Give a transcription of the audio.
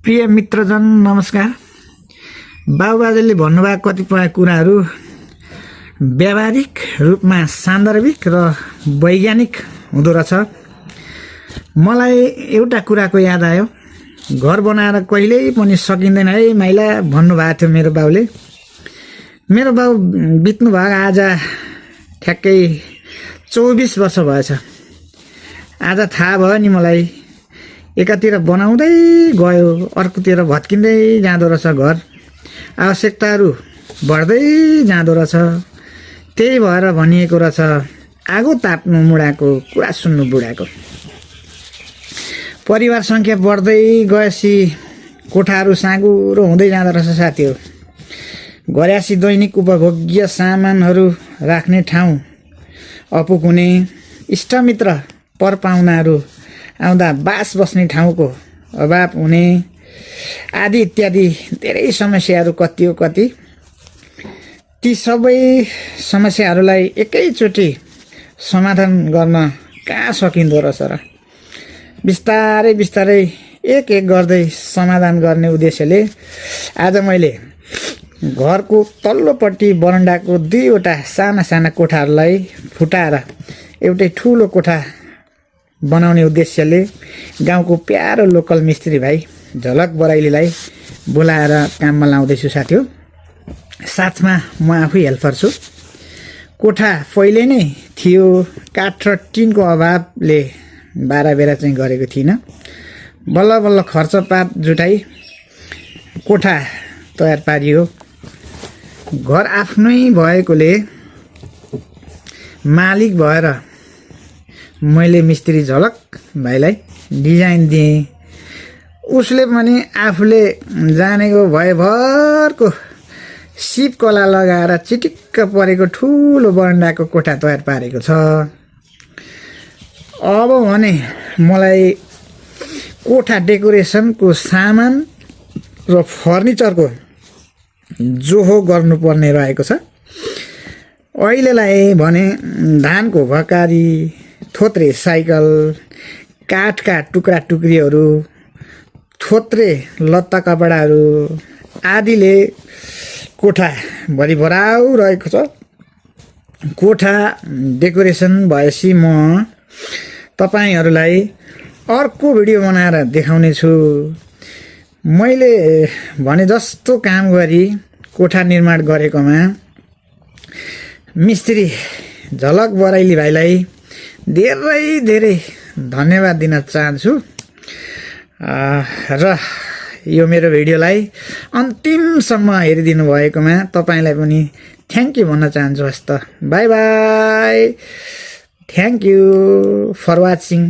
प्रिय मित्रजन नमस्कार। बाबुबाजेले भन्नुभएको कतिपय कुराहरू व्यावहारिक रूपमा सान्दर्भिक र वैज्ञानिक हुँदो रहेछ। मलाई एउटा कुराको याद आयो, घर बनाएर कहिल्यै पनि सकिँदैन है माइला भन्नुभएको थियो मेरो बाउले। मेरो बाउ बित्नु भएको आज ठ्याक्कै 24 वर्ष भएछ। आज थाहा भयो नि मलाई, एकातिर बनाउँदै गयो अर्कोतिर भत्किँदै जाँदो रहेछ घर, आवश्यकताहरू बढ्दै जाँदो रहेछ। त्यही भएर भनिएको रहेछ, आगो ताप्नु मुडाको कुरा सुन्नु बुढाको। परिवार सङ्ख्या बढ्दै गएपछि कोठाहरू साँगुरो हुँदै जाँदो रहेछ साथीहरू। घर्यासी दैनिक उपभोग्य सामानहरू राख्ने ठाउँ अपुग हुने, इष्टमित्र परपाहुनाहरू आउँदा बास बस्ने ठाउँको अभाव हुने आदि इत्यादि धेरै समस्याहरू कति हो कति। ती सबै समस्याहरूलाई एकैचोटि समाधान गर्न कहाँ सकिँदो रहेछ र। बिस्तारै बिस्तारै एक एक गर्दै समाधान गर्ने उद्देश्यले आज मैले घरको तल्लोपट्टि बरन्डाको 2वटा साना साना कोठाहरूलाई फुटाएर एउटै ठुलो कोठा बनाउने उद्देश्यले गाउँको प्यारो लोकल मिस्त्री भाइ झलक बराइलीलाई बोलाएर काममा लाउँदैछु साथी हो। साथमा म आफै हेल्पर छु। कोठा पहिले नै थियो, काठ र टिनको अभावले बाराबेरा चाहिँ गरेको थिइनँ। बल्ल बल्ल खर्चपात जुटाई कोठा तयार पारियो। घर आफ्नै भएकोले मालिक भएर मैले मिस्त्री झलक भाइलाई डिजाइन दिएँ। उसले पनि आफूले जानेको भएभरको सिप कला लगाएर चिटिक्क परेको ठुलो बरन्डाको कोठा तयार पारेको छ। अब भने मलाई कोठा डेकोरेसनको सामान र फर्निचरको जोहो गर्नुपर्ने रहेको छ। अहिलेलाई भने धानको भकारी, थोत्रे साइकल, काठका टुक्रा टुक्रीहरू, थोत्रे लत्ता कपडाहरू आदिले कोठा भरिभराउ रहेको छ। कोठा डेकोरेसन भएपछि म तपाईहरूलाई अर्को भिडियो बनाएर देखाउने छु। मैले भने जस्तो काम गरी कोठा निर्माण गरेकोमा मिस्त्री झलक बराइली भाइलाई धेरै धेरै धन्यवाद दिन चाहन्छु। र यो मेरो भिडियोलाई अन्तिमसम्म हेरिदिनु भएकोमा तपाईलाई पनि थ्याङ्क यू भन्न चाहन्छु। हस्त bye bye, thank you for watching.